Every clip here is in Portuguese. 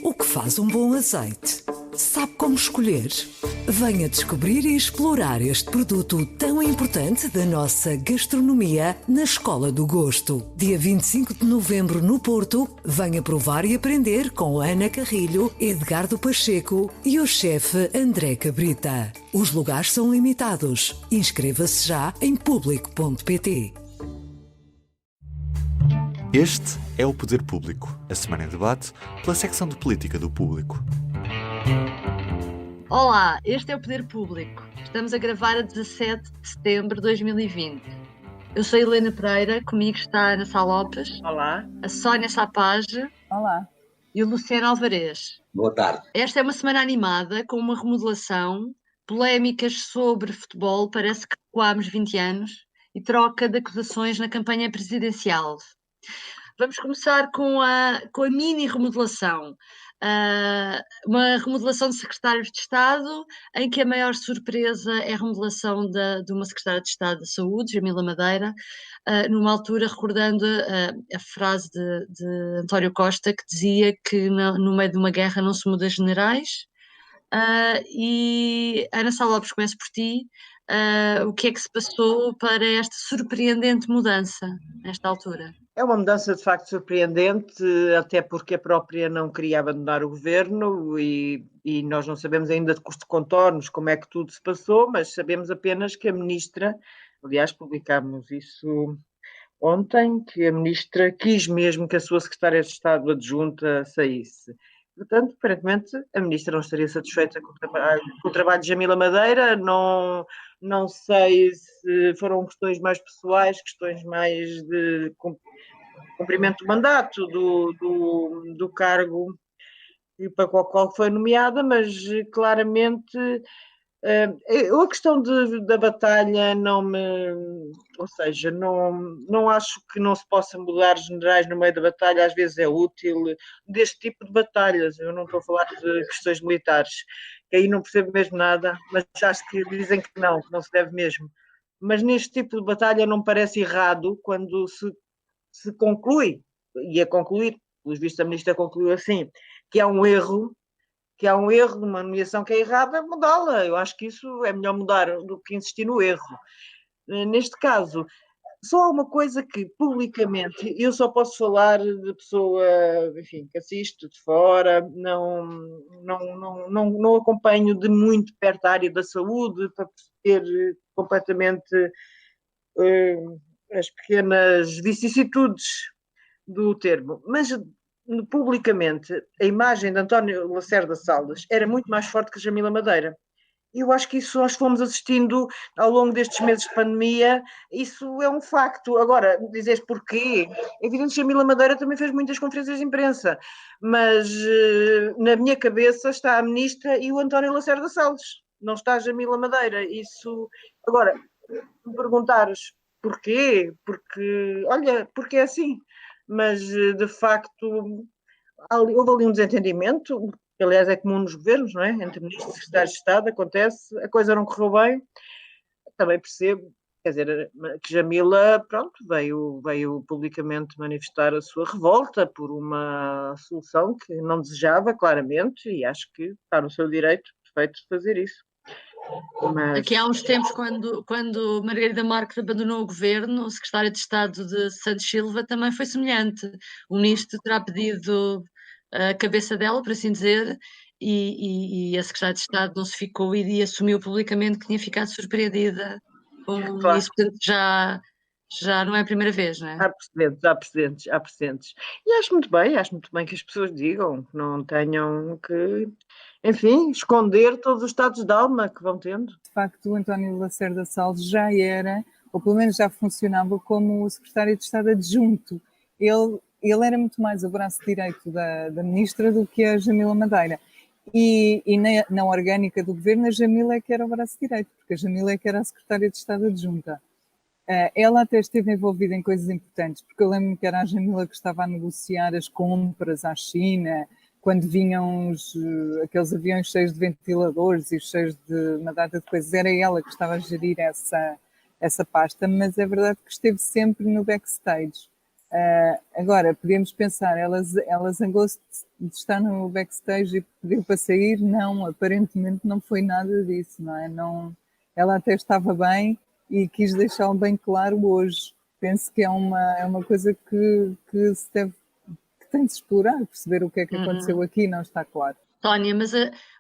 O que faz um bom azeite? Sabe como escolher? Venha descobrir e explorar este produto tão importante da nossa gastronomia na Escola do Gosto. Dia 25 de novembro no Porto, venha provar e aprender com Ana Carrilho, Edgardo Pacheco e o chefe André Cabrita. Os lugares são limitados. Inscreva-se já em público.pt. Este é o Poder Público, a semana em debate pela secção de política do Público. Olá, este é o Poder Público. Estamos a gravar a 17 de setembro de 2020. Eu sou a Helena Pereira, comigo está a Ana Sá Lopes. Olá. A Sónia Sapage. Olá. E o Luciano Alvarez. Boa tarde. Esta é uma semana animada, com uma remodelação, polémicas sobre futebol, parece que recuámos 20 anos, e troca de acusações na campanha presidencial. Vamos começar com a mini remodelação. Uma remodelação de secretários de Estado, em que a maior surpresa é a remodelação de uma secretária de Estado da Saúde, Jamila Madeira, numa altura recordando a frase de António Costa, que dizia que no meio de uma guerra não se muda generais. E Ana Sá Lopes, começo por ti. O que é que se passou para esta surpreendente mudança nesta altura? É uma mudança de facto surpreendente, até porque a própria não queria abandonar o governo e nós não sabemos ainda de contornos como é que tudo se passou, mas sabemos apenas que a ministra, aliás publicámos isso ontem, que a ministra quis mesmo que a sua secretária de Estado adjunta saísse. Portanto, aparentemente, a ministra não estaria satisfeita com o trabalho de Jamila Madeira. Não sei se foram questões mais pessoais, questões mais de cumprimento do mandato, do cargo para o qual foi nomeada, mas claramente a questão da batalha ou seja, não acho que não se possa mudar generais no meio da batalha, às vezes é útil, deste tipo de batalhas. Eu não estou a falar de questões militares, que aí não percebo mesmo nada, mas acho que dizem que não se deve mesmo. Mas neste tipo de batalha não me parece errado quando se conclui, e a concluir, pelos vistos a ministra concluiu assim, que há um erro de uma nomeação que é errada, mudá-la. Eu acho que isso é melhor mudar do que insistir no erro. Neste caso, só há uma coisa que publicamente eu só posso falar de pessoa, enfim, que assisto de fora, não acompanho de muito perto a área da saúde para perceber completamente as pequenas vicissitudes do termo, mas publicamente a imagem de António Lacerda Salles era muito mais forte que a Jamila Madeira. E eu acho que isso nós fomos assistindo ao longo destes meses de pandemia, isso é um facto. Agora, dizes porquê? É evidente que a Jamila Madeira também fez muitas conferências de imprensa, mas na minha cabeça está a ministra e o António Lacerda Salles, não está a Jamila Madeira. Isso, agora, se me perguntares porquê? Porque é assim. Mas, de facto, houve ali um desentendimento, que aliás é comum nos governos, não é? Entre ministros e secretários de Estado, acontece, a coisa não correu bem, também percebo, quer dizer, que Jamila, pronto, veio publicamente manifestar a sua revolta por uma solução que não desejava, claramente, e acho que está no seu direito perfeito de fazer isso. Mas... Aqui há uns tempos, quando Margarida Marques abandonou o governo, o secretário de Estado de Santos Silva também foi semelhante. O ministro terá pedido a cabeça dela, por assim dizer, e a secretária de Estado não se ficou e assumiu publicamente que tinha ficado surpreendida com claro. Isso. Portanto, já não é a primeira vez, não é? Há precedentes. E acho muito bem que as pessoas digam, que não tenham que, enfim, esconder todos os estados de alma que vão tendo. De facto, o António Lacerda Salles já era, ou pelo menos já funcionava como o secretário de Estado adjunto. Ele era muito mais o braço direito da ministra do que a Jamila Madeira. E na orgânica do governo, a Jamila é que era o braço direito, porque a Jamila é que era a secretária de Estado adjunta. Ela até esteve envolvida em coisas importantes, porque eu lembro-me que era a Jamila que estava a negociar as compras à China, quando vinham aqueles aviões cheios de ventiladores e cheios de uma data de coisas, era ela que estava a gerir essa pasta, mas é verdade que esteve sempre no backstage. Agora, podemos pensar, ela zangou-se de estar no backstage e pediu para sair, não, aparentemente não foi nada disso, não é? Não, ela até estava bem e quis deixá-lo bem claro hoje. Penso que é uma coisa que se deve, que tem de se explorar, perceber o que é que aconteceu aqui, não está claro. Sónia, mas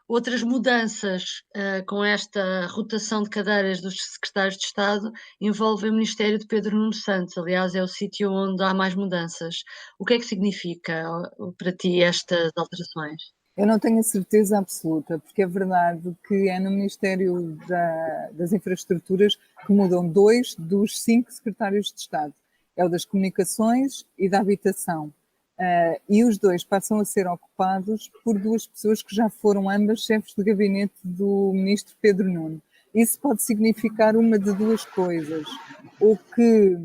outras mudanças com esta rotação de cadeiras dos secretários de Estado envolvem o Ministério de Pedro Nuno Santos. Aliás, é o sítio onde há mais mudanças. O que é que significa para ti estas alterações? Eu não tenho a certeza absoluta, porque é verdade que é no Ministério das Infraestruturas que mudam 2 dos 5 secretários de Estado. É o das Comunicações e da Habitação. E os 2 passam a ser ocupados por 2 pessoas que já foram ambas chefes de gabinete do ministro Pedro Nuno. Isso pode significar uma de 2 coisas. Ou que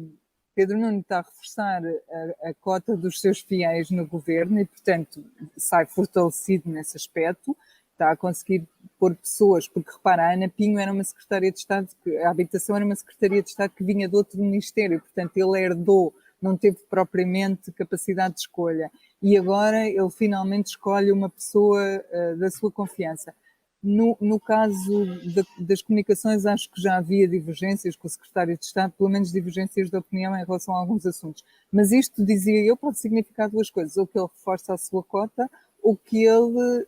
Pedro Nuno está a reforçar a cota dos seus fiéis no governo e, portanto, sai fortalecido nesse aspecto, está a conseguir pôr pessoas, porque repara, a Ana Pinho era uma secretária de Estado, a Habitação era uma secretaria de Estado que vinha de outro ministério, portanto ele herdou, não teve propriamente capacidade de escolha. E agora ele finalmente escolhe uma pessoa da sua confiança. No caso das comunicações, acho que já havia divergências com o secretário de Estado, pelo menos divergências de opinião em relação a alguns assuntos. Mas isto, dizia eu, pode significar 2 coisas. Ou que ele reforça a sua cota, ou que ele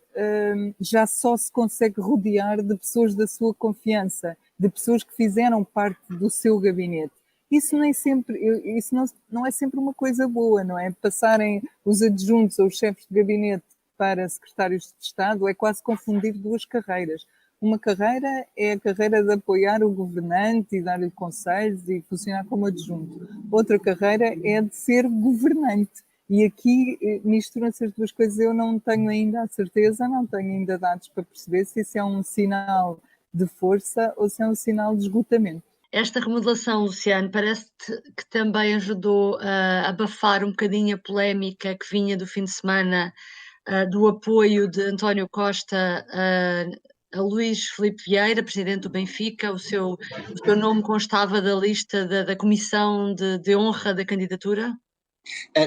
já só se consegue rodear de pessoas da sua confiança, de pessoas que fizeram parte do seu gabinete. Isso não é sempre uma coisa boa, não é? Passarem os adjuntos ou os chefes de gabinete para secretários de Estado é quase confundir 2 carreiras. Uma carreira é a carreira de apoiar o governante e dar-lhe conselhos e funcionar como adjunto. Outra carreira é de ser governante. E aqui misturam-se as 2 coisas. Eu não tenho ainda a certeza, não tenho ainda dados para perceber se isso é um sinal de força ou se é um sinal de esgotamento. Esta remodelação, Luciano, parece-te que também ajudou a abafar um bocadinho a polémica que vinha do fim de semana do apoio de António Costa a Luís Filipe Vieira, presidente do Benfica. O seu nome constava da lista da comissão de honra da candidatura?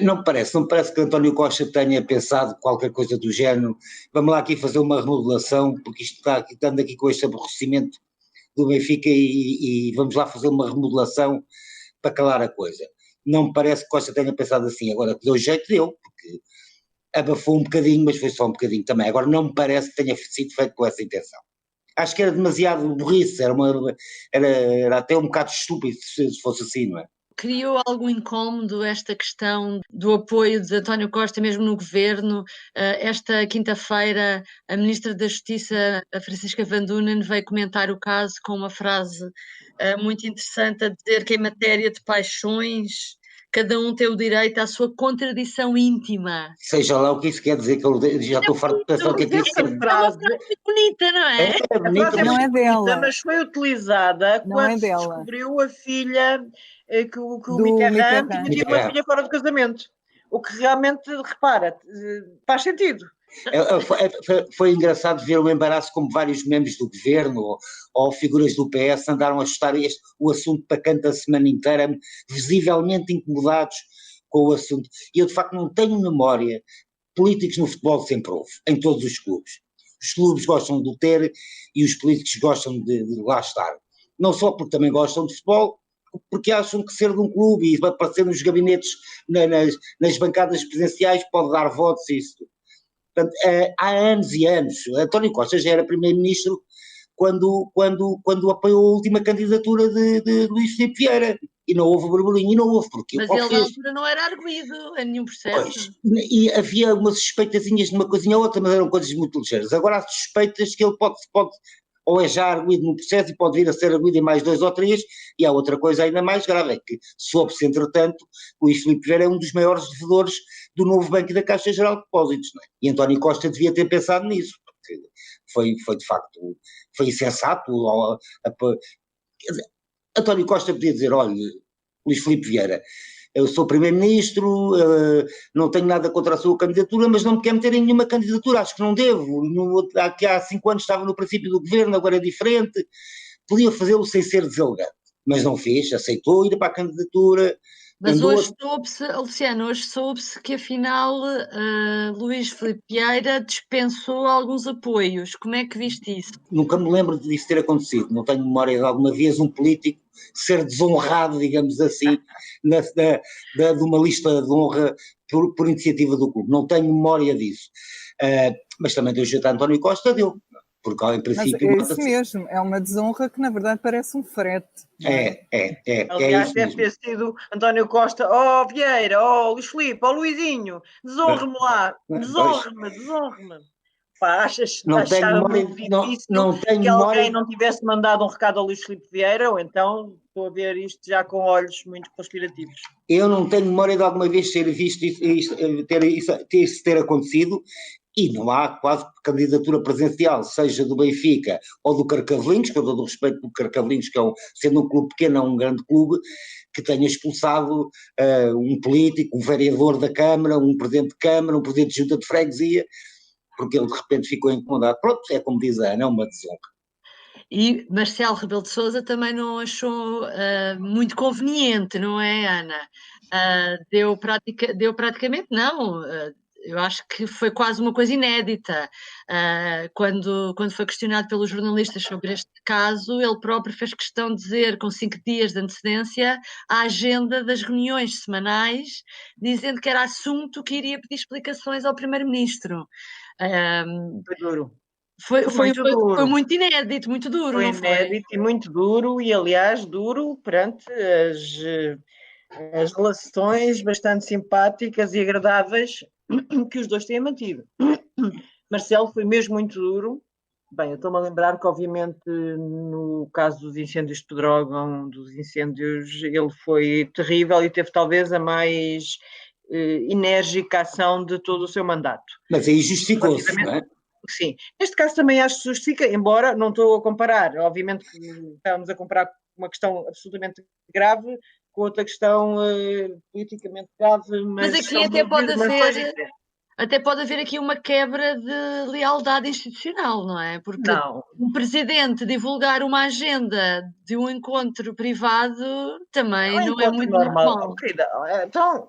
Não me parece que António Costa tenha pensado qualquer coisa do género. Vamos lá aqui fazer uma remodelação, porque isto estando aqui com este aborrecimento do Benfica e vamos lá fazer uma remodelação para calar a coisa. Não me parece que Costa tenha pensado assim. Agora, que deu jeito, deu, porque abafou um bocadinho, mas foi só um bocadinho também. Agora, não me parece que tenha sido feito com essa intenção. Acho que era demasiado burrice, era até um bocado estúpido se fosse assim, não é? Criou algum incómodo esta questão do apoio de António Costa mesmo no governo? Esta quinta-feira a Ministra da Justiça, a Francisca Van Dunen, veio comentar o caso com uma frase muito interessante a dizer que em matéria de paixões cada um tem o direito à sua contradição íntima. Seja lá o que isso quer dizer, que eu já estou farto de pensar o que é que isso quer dizer. É uma frase bonita, não é? É bonita, não é dela. Mas foi utilizada não quando é se dela. descobriu a filha que o Do Mitterrand Mitterrand. tinha tido uma filha fora do casamento. O que realmente, repara, faz sentido. Foi engraçado ver o embaraço como vários membros do governo ou figuras do PS andaram a estar o assunto para canto a semana inteira, visivelmente incomodados com o assunto. E eu de facto não tenho memória. Políticos no futebol sempre houve, em todos os clubes. Os clubes gostam de o ter e os políticos gostam de lá estar. Não só porque também gostam de futebol, porque acham que ser de um clube e aparecer nos gabinetes, nas bancadas presidenciais pode dar votos e isso. Portanto, há anos e anos, António Costa já era primeiro-ministro quando apoiou a última candidatura de Luís Filipe Vieira, e não houve burburinho, e não houve, porque mas ele na altura não era arguido em nenhum processo. Pois, e havia umas suspeitazinhas de uma coisinha ou outra, mas eram coisas muito ligeiras. Agora há suspeitas que ele pode ou é já arguido no processo e pode vir a ser arguido em mais 2 ou 3, e há outra coisa ainda mais grave, é que soube-se, entretanto, que Luís Filipe Vieira é um dos maiores devedores do novo Banco e da Caixa Geral de Depósitos, não é? E António Costa devia ter pensado nisso, porque foi de facto, foi insensato. António Costa podia dizer, olha, Luís Filipe Vieira, eu sou primeiro-ministro, não tenho nada contra a sua candidatura, mas não me quero meter em nenhuma candidatura, acho que não devo. Há 5 anos estava no princípio do governo, agora é diferente. Podia fazê-lo sem ser deselegante, mas não fez, aceitou ir para a candidatura, Mas Andou hoje soube-se, Luciano, hoje soube-se que afinal Luís Filipe Vieira dispensou alguns apoios. Como é que viste isso? Nunca me lembro disso ter acontecido, não tenho memória de alguma vez um político ser desonrado, digamos assim, de uma lista de honra por iniciativa do clube, não tenho memória disso. Mas também deu jeito a António Costa, deu, porque em Mas princípio... é isso mesmo, é uma desonra que na verdade parece um frete. Aliás, isso deve mesmo. ter sido António Costa, Vieira, Luís Filipe, Luizinho, desonre-me lá, desonre-me. Pá, Não tenho achava memória, muito difícil não tenho que alguém memória. não tivesse mandado um recado ao Luís Filipe Vieira, ou então estou a ver isto já com olhos muito conspirativos. Eu não tenho memória de alguma vez ter visto isso ter acontecido, e não há quase candidatura presencial, seja do Benfica ou do Carcavelinhos, com todo o respeito do Carcavelinhos, que sendo um clube pequeno, é um grande clube, que tenha expulsado um político, um vereador da Câmara, um presidente de Câmara, um presidente de junta de freguesia, porque ele de repente ficou incomodado. Pronto, é como diz a Ana, é uma desonra. E Marcelo Rebelo de Sousa também não achou muito conveniente, não é, Ana? Deu praticamente, não. Eu acho que foi quase uma coisa inédita. Quando foi questionado pelos jornalistas sobre este caso, ele próprio fez questão de dizer, com 5 dias de antecedência, a agenda das reuniões semanais, dizendo que era assunto que iria pedir explicações ao Primeiro-Ministro. Foi duro. Foi Muito duro. muito inédito, muito duro, Foi não foi? inédito e muito duro, e aliás, duro perante as relações bastante simpáticas e agradáveis que os dois têm mantido. Marcelo foi mesmo muito duro. Bem, eu estou-me a lembrar que, obviamente, no caso dos incêndios de Pedrógão, dos incêndios, ele foi terrível e teve talvez a mais enérgica ação de todo o seu mandato. Mas aí justificou-se, não é? Sim, neste caso também acho que justifica, embora não estou a comparar, obviamente que estamos a comparar uma questão absolutamente grave com outra questão politicamente grave, Mas mas aqui são até pode haver aqui uma quebra de lealdade institucional, não é? Porque não. um presidente divulgar uma agenda de um encontro privado também não é muito normal. Querida, então,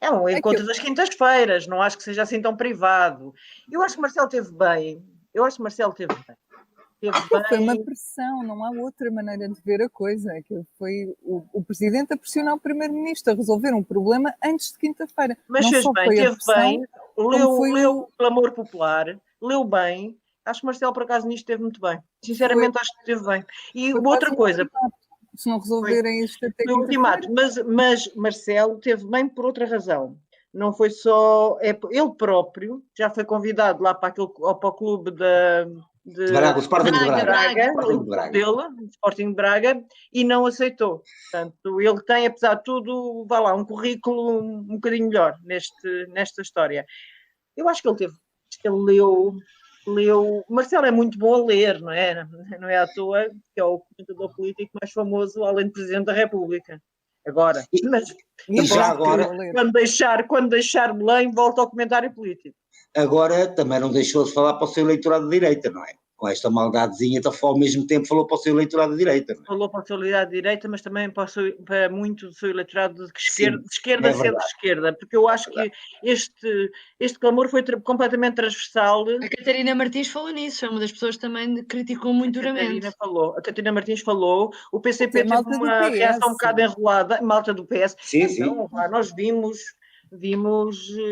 é um encontro das quintas-feiras, não acho que seja assim tão privado. Eu acho que Marcelo teve bem. Foi uma pressão, não há outra maneira de ver a coisa. Aquilo foi o presidente a pressionar o primeiro-ministro a resolver um problema antes de quinta-feira. Mas não fez só bem, foi teve pressão, bem, leu o clamor popular, leu bem. Acho que Marcelo, por acaso, nisto esteve muito bem. Sinceramente, acho que esteve bem. E outra coisa... Se não resolverem isto até foi o ultimato, mas Marcelo teve bem por outra razão. Não foi só... ele próprio já foi convidado lá para o clube de Braga, o Sporting de Braga. O Sporting de Braga, e não aceitou. Portanto, ele tem, apesar de tudo, um currículo um bocadinho melhor nesta história. Eu acho que ele leu. Marcelo é muito bom a ler, não é? Não é à toa que é o comentador político mais famoso, além do Presidente da República. Agora, quando deixar Belém, volta ao comentário político. Agora também não deixou de falar para o seu eleitorado de direita, não é? Com esta maldadezinha, ao mesmo tempo falou para o seu eleitorado de direita. Não é? Falou para o seu eleitorado de direita, mas também para muito do seu eleitorado de esquerda, centro-esquerda, porque eu acho que este clamor foi completamente transversal. A Catarina Martins falou nisso, é uma das pessoas que também criticou muito duramente. A Catarina Martins falou, o PCP teve uma reação um bocado enrolada, malta do PS. Então, nós vimos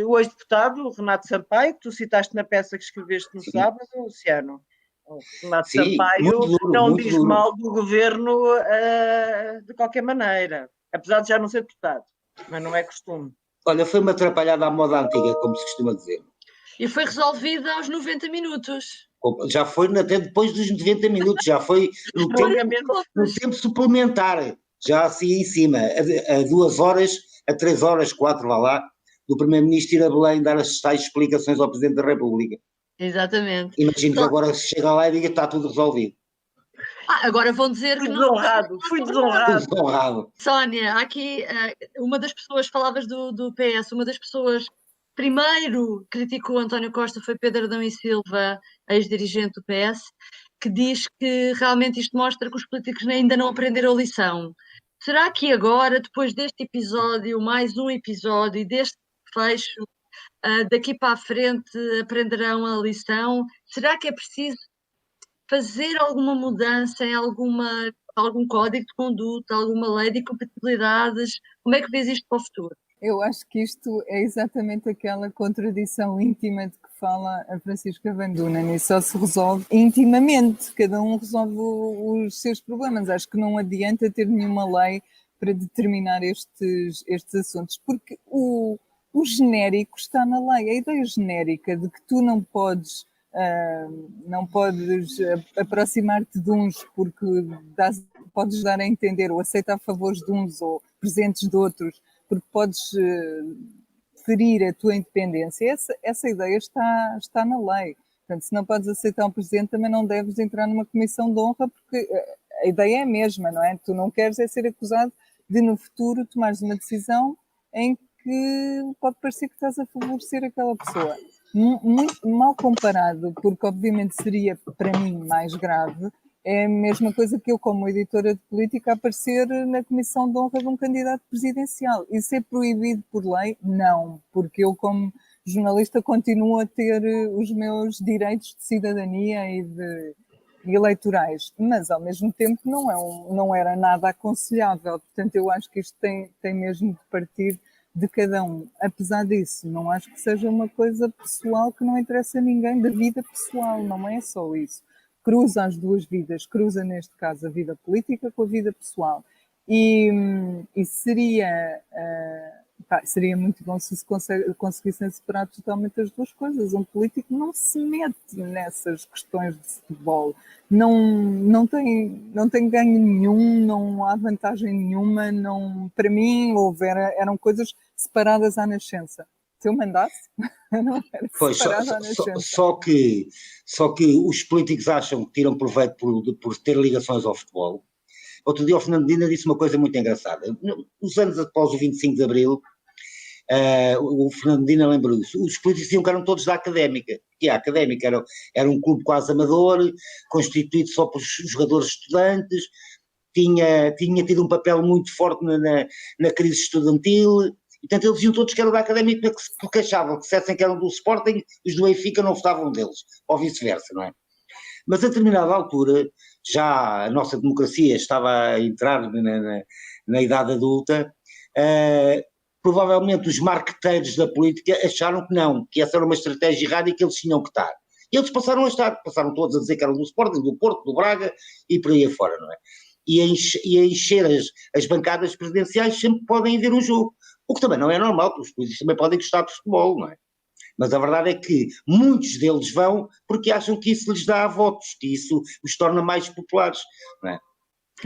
o ex-deputado Renato Sampaio, que tu citaste na peça que escreveste no sábado, Luciano. O Renato Sampaio não diz mal do governo de qualquer maneira, apesar de já não ser deputado, mas não é costume. Olha, foi uma atrapalhada à moda antiga, como se costuma dizer. E foi resolvida aos 90 minutos. Já foi até depois dos 90 minutos, já foi no tempo suplementar, já assim em cima, a 2 horas, a 3 horas, 4, vá lá, do Primeiro-Ministro ir a Belém dar as tais explicações ao Presidente da República. Exatamente. Imagino que agora chega lá e diga que está tudo resolvido. Agora vão dizer que fui desonrado. Sónia, aqui uma das pessoas, falavas do PS, uma das pessoas primeiro criticou António Costa foi Pedro Adão e Silva, ex-dirigente do PS, que diz que realmente isto mostra que os políticos ainda não aprenderam a lição, Será que agora, depois deste episódio, mais um episódio, deste fecho, daqui para a frente aprenderão a lição? Será que é preciso fazer alguma mudança em algum código de conduta, alguma lei de incompatibilidades? Como é que vês isto para o futuro? Eu acho que isto é exatamente aquela contradição íntima de que fala a Francisca Van Dunen, e só se resolve intimamente, cada um resolve os seus problemas. Acho que não adianta ter nenhuma lei para determinar estes assuntos, porque o genérico está na lei, a ideia genérica de que tu não podes aproximar-te de uns porque podes dar a entender ou aceitar favores de uns ou presentes de outros, porque podes ferir a tua independência. Essa ideia está na lei. Portanto, se não podes aceitar um presidente, também não deves entrar numa comissão de honra, porque a ideia é a mesma, não é? Tu não queres é ser acusado de, no futuro, tomares uma decisão em que pode parecer que estás a favorecer aquela pessoa. Muito mal comparado, porque obviamente seria, para mim, mais grave. É a mesma coisa que eu, como editora de política, aparecer na comissão de honra de um candidato presidencial. Isso é proibido por lei? Não, porque eu, como jornalista, continuo a ter os meus direitos de cidadania e eleitorais, mas ao mesmo tempo não era nada aconselhável. Portanto, eu acho que isto tem mesmo de partir de cada um. Apesar disso, não acho que seja uma coisa pessoal que não interessa a ninguém, da vida pessoal, não é só isso. Cruza as duas vidas, cruza neste caso a vida política com a vida pessoal. E seria muito bom se conseguissem separar totalmente as duas coisas. Um político não se mete nessas questões de futebol, não tem ganho nenhum, não há vantagem nenhuma. Para mim, eram coisas separadas à nascença. Se eu mandasse, não era separado à nascença. Só que os políticos acham que tiram proveito por ter ligações ao futebol. Outro dia o Fernando Medina disse uma coisa muito engraçada. Nos anos após o 25 de Abril, o Fernando Medina lembrou isso. Os políticos diziam que eram todos da Académica, que a Académica era um clube quase amador, constituído só por jogadores estudantes, tinha tido um papel muito forte na crise estudantil. Portanto, eles diziam todos que eram da Académica porque achavam que se dissessem que eram do Sporting, os do Benfica não votavam deles, ou vice-versa, não é? Mas a determinada altura, já a nossa democracia estava a entrar na idade adulta, provavelmente os marqueteiros da política acharam que não, que essa era uma estratégia errada e que eles tinham que estar. E eles passaram todos a dizer que eram do Sporting, do Porto, do Braga e por aí afora, não é? E a encher as bancadas presidenciais sempre podem haver um jogo. O que também não é normal, porque os políticos também podem gostar de futebol, não é? Mas a verdade é que muitos deles vão porque acham que isso lhes dá votos, que isso os torna mais populares, não é?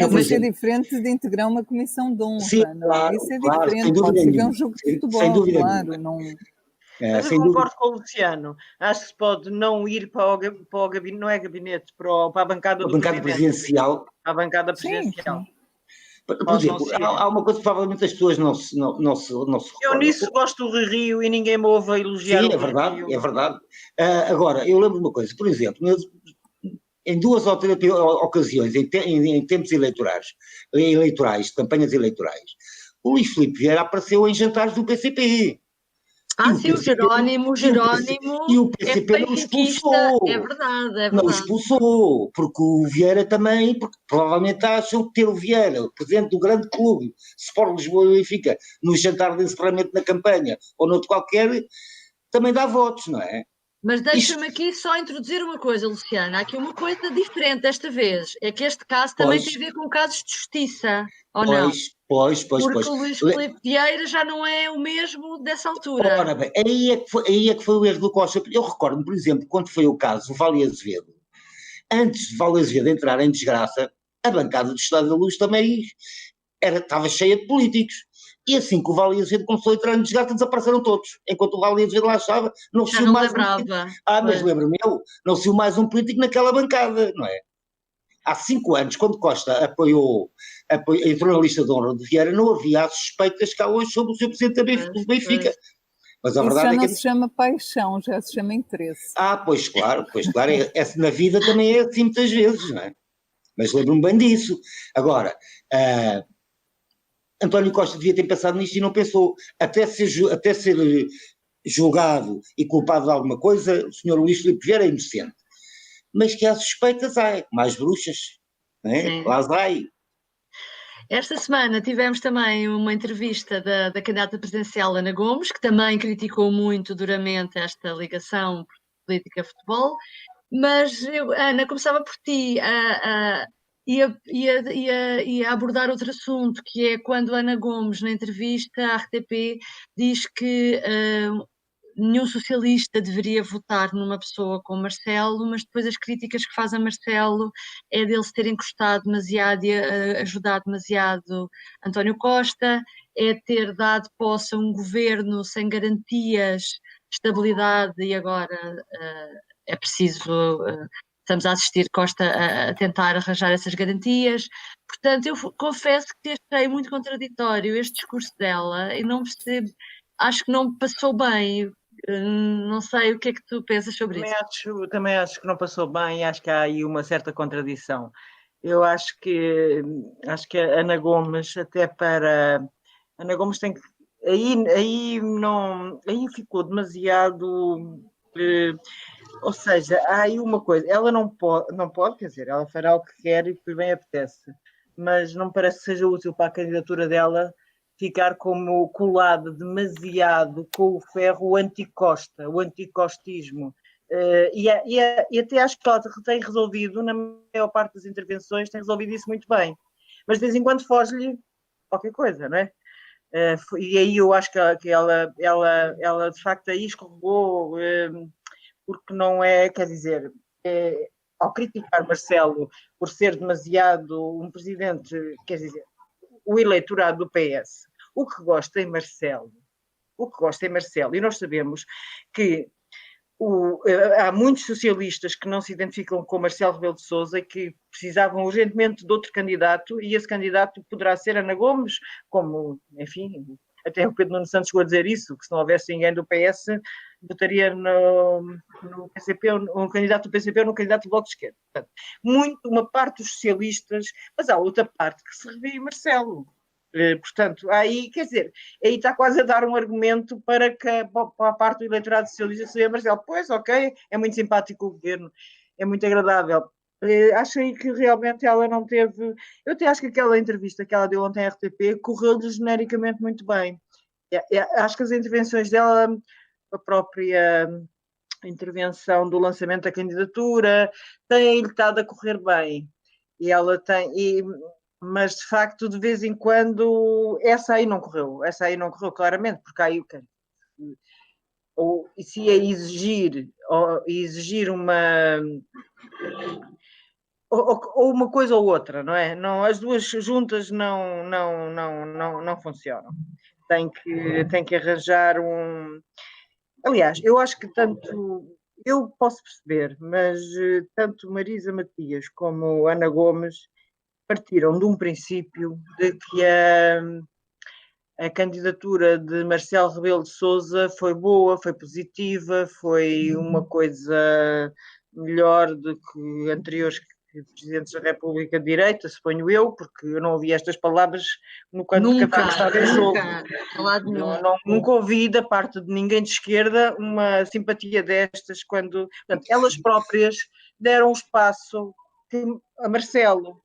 Mas é diferente de integrar uma comissão de honra, sim, não é? Claro, Isso é claro, diferente, pode ser um jogo de futebol, sem dúvida claro, nenhuma. não... Mas eu concordo com o Luciano. Acho que se pode não ir para o gabinete, não é gabinete, para a bancada do presidencial. Para a bancada presidencial. Sim. Por exemplo, há uma coisa que provavelmente as pessoas não se recordam. Eu nisso gosto do Rio e ninguém me ouve a elogiar. Sim, é verdade. Agora, eu lembro de uma coisa, por exemplo, em duas ou três ocasiões, em tempos eleitorais, de campanhas eleitorais, o Luís Filipe Vieira apareceu em jantares do PCP. Sim, o Jerónimo. E o PCP não o expulsou. É verdade. Não o expulsou, porque o Vieira também, porque provavelmente acham que ter o Vieira, o presidente do grande clube, Sport Lisboa e Benfica, no jantar de encerramento na campanha, ou noutro qualquer, também dá votos, não é? Mas deixa-me aqui só introduzir uma coisa, Luciana. Há aqui uma coisa diferente desta vez. É que este caso também tem a ver com casos de justiça, ou não? Pois. Porque o Luís Filipe Vieira já não é o mesmo dessa altura. Ora bem, aí é que foi o erro do Costa. Eu recordo-me, por exemplo, quando foi o caso do Vale Azevedo. Antes de Vale Azevedo entrar em desgraça, a bancada do Estado da Luz também estava cheia de políticos. E assim que o Vale Azevedo começou a entrar em desgraça, desapareceram todos. Enquanto o Vale Azevedo lá estava, não se viu mais um político. Mas lembro-me eu, não se viu mais um político naquela bancada, não é? Há 5 anos, quando Costa entrou na lista de honra de Vieira, não havia as suspeitas que há hoje sobre o seu presidente do Benfica. Mas a verdade já não se chama paixão, já se chama interesse. Pois claro, na vida também é assim muitas vezes, não é? Mas lembro-me bem disso. Agora, António Costa devia ter pensado nisto e não pensou, até ser julgado e culpado de alguma coisa, o senhor Luís Filipe Vieira é inocente. Mas que há suspeitas, há, mais bruxas, não é? Sim. Lá vai. Esta semana tivemos também uma entrevista da candidata presidencial Ana Gomes, que também criticou muito duramente esta ligação política-futebol. Mas, Ana, começava por ti, ia abordar outro assunto, que é quando Ana Gomes, na entrevista à RTP, diz que nenhum socialista deveria votar numa pessoa como Marcelo, mas depois as críticas que faz a Marcelo é dele se ter encostado demasiado e ajudado demasiado António Costa, é ter dado posse a um governo sem garantias, estabilidade, e agora é preciso, estamos a assistir Costa a tentar arranjar essas garantias. Portanto, eu confesso que achei muito contraditório este discurso dela e não percebo, acho que não passou bem. Não sei o que é que tu pensas sobre isso. Também acho que não passou bem, acho que há aí uma certa contradição. Eu acho que a Ana Gomes, Ana Gomes tem que. Aí ficou demasiado. Ou seja, há aí uma coisa, ela não pode, quer dizer, ela fará o que quer e que lhe bem apetece, mas não me parece que seja útil para a candidatura dela ficar como colada demasiado com o ferro anti-Costa, o anticostismo. E até acho que ela tem resolvido, na maior parte das intervenções, tem resolvido isso muito bem. Mas de vez em quando foge-lhe qualquer coisa, não é? E aí eu acho que ela de facto aí escorregou, porque não é, quer dizer, ao criticar Marcelo por ser demasiado um presidente, quer dizer, o eleitorado do PS, o que gosta em Marcelo, e nós sabemos que há muitos socialistas que não se identificam com Marcelo Rebelo de Sousa e que precisavam urgentemente de outro candidato, e esse candidato poderá ser Ana Gomes, como, enfim, até o Pedro Nuno Santos chegou a dizer isso, que se não houvesse ninguém do PS, votaria no PCP, um candidato do PCP ou no candidato do Bloco de Esquerda. Portanto, uma parte dos socialistas, mas há outra parte que se revê em Marcelo. Portanto, aí, quer dizer, aí está quase a dar um argumento para a parte do eleitorado socialista seja Marcelo. Pois, ok, é muito simpático o governo, é muito agradável. Acho aí que realmente ela não teve. Eu até acho que aquela entrevista que ela deu ontem à RTP correu-lhe genericamente muito bem. Acho que as intervenções dela, a própria intervenção do lançamento da candidatura, tem-lhe estado a correr bem. E ela tem. Mas de facto, de vez em quando, essa aí não correu claramente, porque aí o que ou se ia exigir uma ou uma coisa ou outra, não é? Não, as duas juntas não funcionam. Tem que arranjar um. Aliás, eu acho que tanto eu posso perceber, mas tanto Marisa Matias como Ana Gomes partiram de um princípio de que a candidatura de Marcelo Rebelo de Sousa foi boa, foi positiva, foi uma coisa melhor do que anteriores presidentes da República de Direita, suponho eu, porque eu não ouvi estas palavras no canto de Cavaco estava em jogo. Nunca ouvi da parte de ninguém de esquerda uma simpatia destas, quando portanto, elas próprias deram espaço a Marcelo.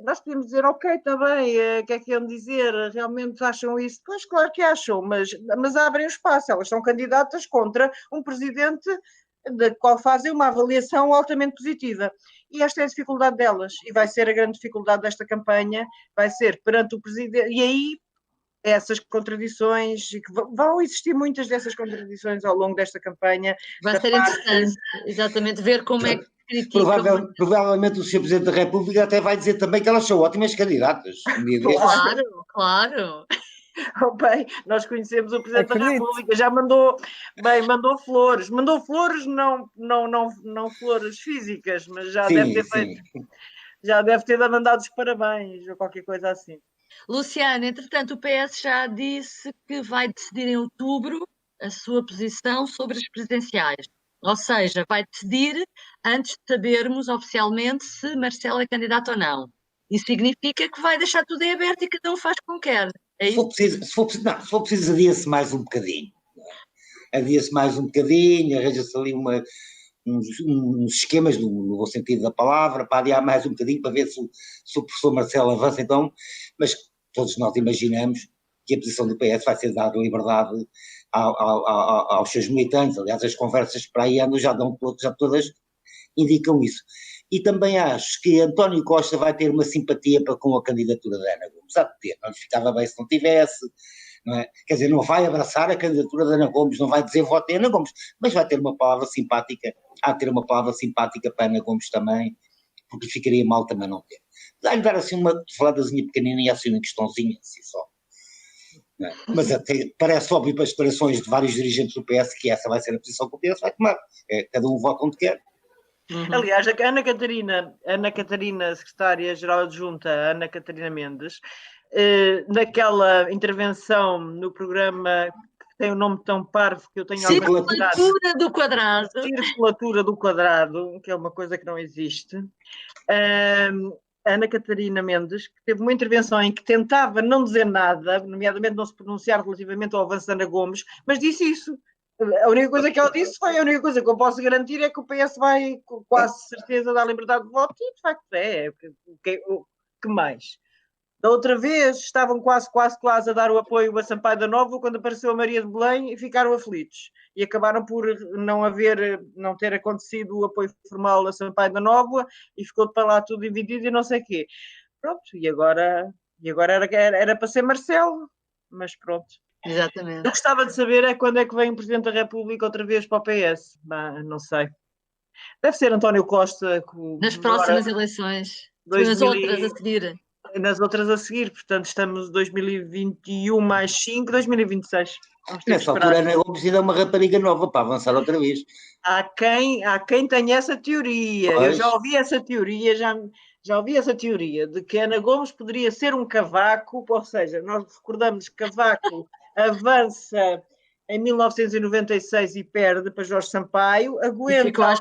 Nós podemos dizer, ok, está bem, o que é que iam dizer? Realmente acham isso? Pois, claro que acham, mas abrem o espaço. Elas são candidatas contra um presidente da qual fazem uma avaliação altamente positiva. E esta é a dificuldade delas, e vai ser a grande dificuldade desta campanha, vai ser perante o presidente, e aí essas contradições, e que vão existir muitas dessas contradições ao longo desta campanha. Vai ser interessante, exatamente, ver como é que provavelmente o Sr. Presidente da República até vai dizer também que elas são ótimas candidatas. Claro. Bem, nós conhecemos o Presidente da República, já mandou flores, não flores físicas, mas já deve ter feito, já deve ter mandado os parabéns ou qualquer coisa assim. Luciana, entretanto, o PS já disse que vai decidir em outubro a sua posição sobre as presidenciais. Ou seja, vai decidir antes de sabermos oficialmente se Marcelo é candidato ou não. Isso significa que vai deixar tudo em aberto e cada um faz como quer. É Se isso? for preciso, se for preciso adia-se mais um bocadinho. Adia-se mais um bocadinho, arranja-se ali uns esquemas, no bom sentido da palavra, para adiar mais um bocadinho, para ver se o professor Marcelo avança então, mas todos nós imaginamos que a posição do PS vai ser dar liberdade aos seus militantes. Aliás, as conversas para aí andam, já todas indicam isso. E também acho que António Costa vai ter uma simpatia com a candidatura da Ana Gomes. Há de ter, não lhe ficava bem se não tivesse, não é? Quer dizer, não vai abraçar a candidatura da Ana Gomes, não vai dizer vote em Ana Gomes, mas vai ter uma palavra simpática, há de ter uma palavra simpática para Ana Gomes também, porque ficaria mal também não ter. Dá-lhe dar assim uma faladazinha pequenina e assim uma questãozinha, assim só. Não é? Mas até parece óbvio para as declarações de vários dirigentes do PS que essa vai ser a posição que o PS vai tomar. Cada um vota onde quer. Aliás, a Ana Catarina, secretária-geral adjunta, Ana Catarina Mendes, naquela intervenção no programa que tem um nome tão parvo que eu tenho alguma dificuldade. Circulatura do quadrado. Circulatura do quadrado, que é uma coisa que não existe. Ana Catarina Mendes, que teve uma intervenção em que tentava não dizer nada, nomeadamente não se pronunciar relativamente ao avanço de Ana Gomes, mas disse isso. A única coisa que ela disse foi: a única coisa que eu posso garantir é que o PS vai, com quase certeza, dar liberdade de voto, e de facto o que mais? Da outra vez estavam quase a dar o apoio a Sampaio da Nova quando apareceu a Maria de Belém e ficaram aflitos. E acabaram por não ter acontecido o apoio formal a Sampaio da Nova e ficou para lá tudo dividido e não sei o quê. Pronto, e agora era para ser Marcelo, mas pronto. Exatamente. Eu gostava de saber é quando é que vem o Presidente da República outra vez para o PS. Não sei. Deve ser António Costa. Nas próximas eleições. Nas outras a seguir. Nas outras a seguir. Portanto, estamos em 2021 mais 5, 2026. Nessa altura, Ana Gomes ainda é uma rapariga nova para avançar outra vez. Há quem tenha essa teoria. Pois. Eu já ouvi essa teoria, já ouvi essa teoria de que Ana Gomes poderia ser um Cavaco, ou seja, nós recordamos que Cavaco avança em 1996 e perde para Jorge Sampaio, aguenta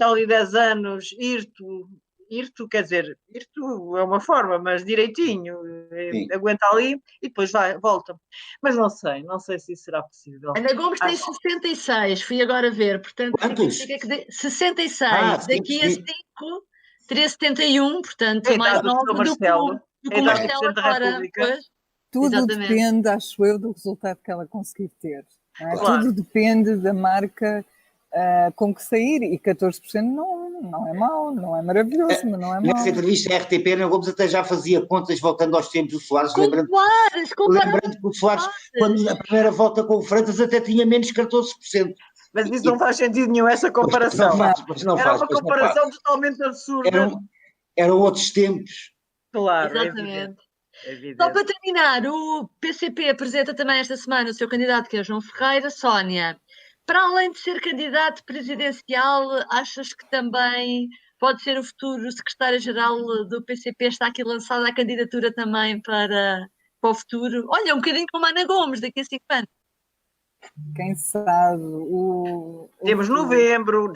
ali 10 anos, irto, quer dizer, irto é uma forma, mas direitinho, aguenta ali e depois volta. Mas não sei se isso será possível. Ana Gomes tem 66, fui agora ver, portanto, quantos? 66, daqui a 5 teria 71, portanto, mais novo do que o Marcelo agora. Tudo depende, acho eu, do resultado que ela conseguir ter. Não é? Claro. Tudo depende da marca com que sair, e 14% não é mau, não é maravilhoso, mas não é mau. Nessa entrevista à RTP, Ana Gomes até já fazia contas voltando aos tempos do Soares, lembrando que o Soares, quando na primeira volta com o Freitas, até tinha menos 14%. Mas isso não faz sentido nenhum, essa comparação. Era uma comparação totalmente absurda. Eram outros tempos. Claro, exatamente. Só para terminar, o PCP apresenta também esta semana o seu candidato, que é João Ferreira. Sónia, para além de ser candidato presidencial, achas que também pode ser o futuro secretário-geral do PCP? Está aqui lançada a candidatura também para o futuro? Olha, um bocadinho como a Ana Gomes, daqui a 5 anos. Quem sabe? Temos novembro.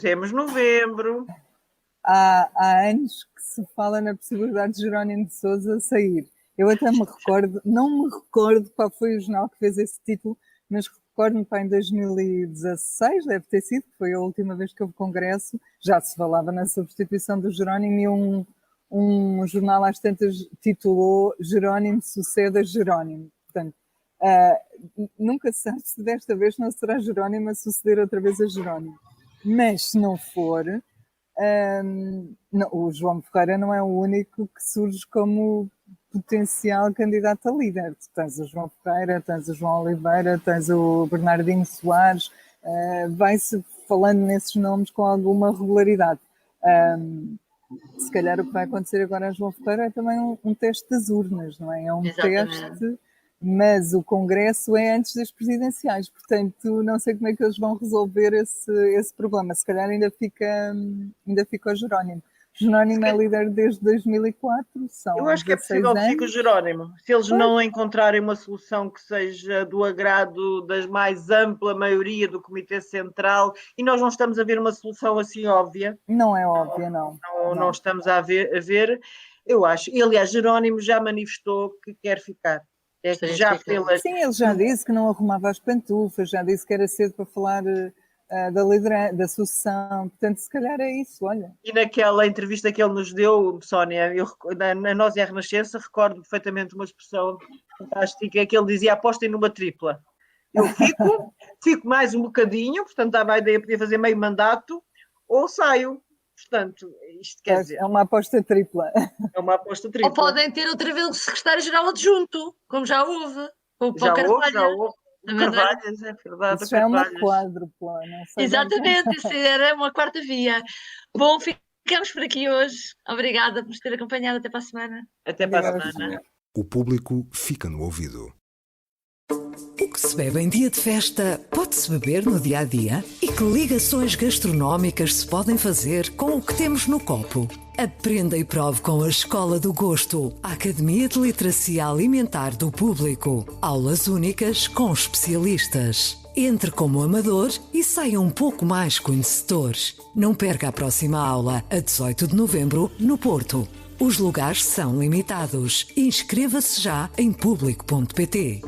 Há anos que se fala na possibilidade de Jerónimo de Sousa sair. Eu até me recordo, não me recordo qual foi o jornal que fez esse título, mas recordo-me para em 2016, deve ter sido, que foi a última vez que houve congresso, já se falava na substituição do Jerónimo e um jornal às tantas titulou Jerónimo sucede a Jerónimo. Portanto, nunca se sabe se desta vez não será Jerónimo a suceder outra vez a Jerónimo. Mas se não for, o João Ferreira não é o único que surge como potencial candidato a líder. Tu tens o João Ferreira, tens o João Oliveira, tens o Bernardino Soares, vai-se falando nesses nomes com alguma regularidade. Se calhar o que vai acontecer agora a João Ferreira é também um teste das urnas, não é? É um teste, mas o Congresso é antes das presidenciais, portanto não sei como é que eles vão resolver esse problema. Se calhar ainda fica o Jerónimo. Jerónimo é líder desde 2004, são Eu acho que é 16 possível que fique o anos. Jerónimo. Se eles não encontrarem uma solução que seja do agrado da mais ampla maioria do Comitê Central, e nós não estamos a ver uma solução assim óbvia, Não é óbvio, não. não estamos a ver, eu acho. E, aliás, Jerónimo já manifestou que quer ficar. É que já pelas... Sim, ele já disse que não arrumava as pantufas, já disse que era cedo para falar da sucessão, portanto, se calhar é isso, olha. E naquela entrevista que ele nos deu, Sónia, na Nós e a Renascença, recordo perfeitamente uma expressão fantástica que ele dizia: apostem numa tripla. Eu fico mais um bocadinho, portanto, dava a ideia, podia fazer meio mandato, ou saio. Portanto, isto quer dizer... É uma aposta tripla. É uma aposta tripla. Ou podem ter outra vez o secretário-geral adjunto, como já houve. Já houve. O Carvalhas, é verdade. Isso já é uma quádrupla, não sei. Exatamente, isso era uma quarta via. Bom, ficamos por aqui hoje. Obrigada por nos ter acompanhado. Até para a semana. Até para a semana. O público fica no ouvido. O que se bebe em dia de festa pode-se beber no dia a dia? E que ligações gastronómicas se podem fazer com o que temos no copo? Aprenda e prove com a Escola do Gosto, a Academia de Literacia Alimentar do Público. Aulas únicas com especialistas. Entre como amador e saia um pouco mais conhecedor. Não perca a próxima aula, a 18 de novembro, no Porto. Os lugares são limitados. Inscreva-se já em público.pt.